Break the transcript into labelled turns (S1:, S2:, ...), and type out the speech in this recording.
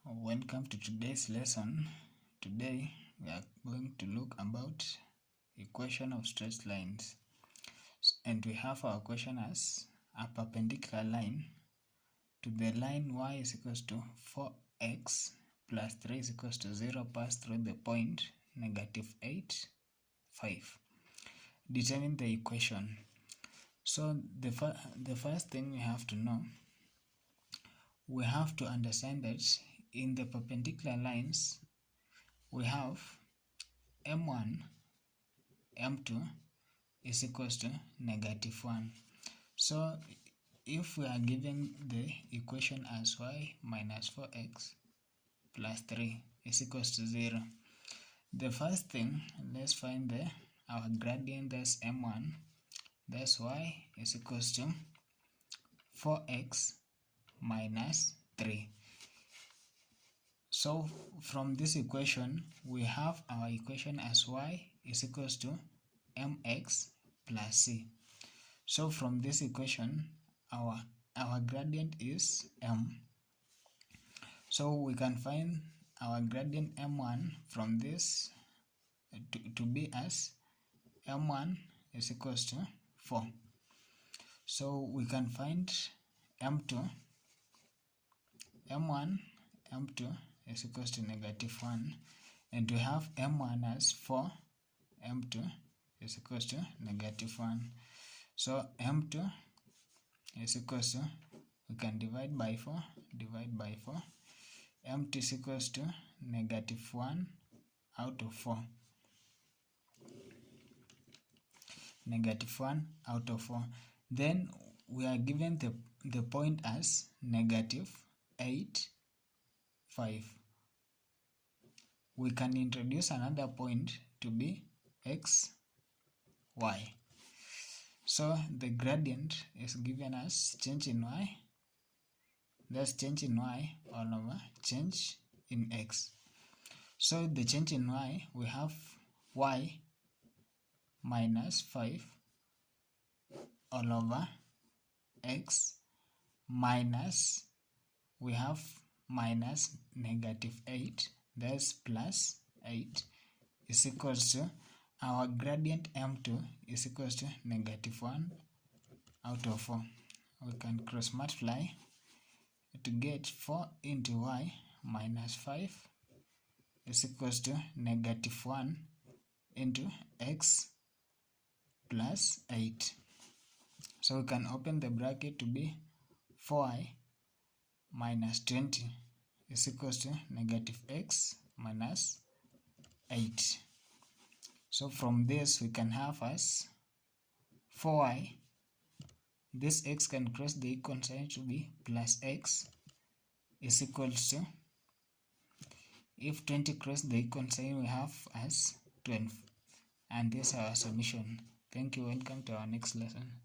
S1: Welcome to today's lesson. Today we are going to look about equation of straight lines, and we have our question as a perpendicular line to the line y is equals to 4x plus 3 is equals to 0 pass through the point -8, 5. Determine the equation. So the first thing we have to know, we have to understand that in the perpendicular lines we have m1, m2 is equals to -1. So if we are given the equation as y minus 4x plus 3 is equals to 0, the first thing, let's find our gradient. That's m1, that's y is equals to 4x minus 3. So from this equation we have our equation as y is equals to mx plus c. So from this equation our gradient is m. So we can find our gradient m1 from this to be as m1 is equals to 4. So we can find m1 m2 is equals to -1, and we have m1 as 4, m2 is equals to -1. So m2 is equals to, we can divide by 4, m2 is equals to -1 out of 4, -1 out of 4. Then we are given the point as -8, 5. We can introduce another point to be x, y. So the gradient is given as change in y, that's change in y all over change in x. So the change in y, we have y minus 5 all over x minus, we have minus -8, that's plus 8 is equals to our gradient m2 is equals to -1 out of 4. We can cross multiply to get 4 into y minus 5 is equals to -1 into x plus 8. So we can open the bracket to be 4y minus 20 is equals to -x minus 8. So from this we can have as 4y, this x can cross the equal sign to be plus x is equals to, if 20 cross the equal sign we have as 12, and this is our solution. Thank you. Welcome to our next lesson.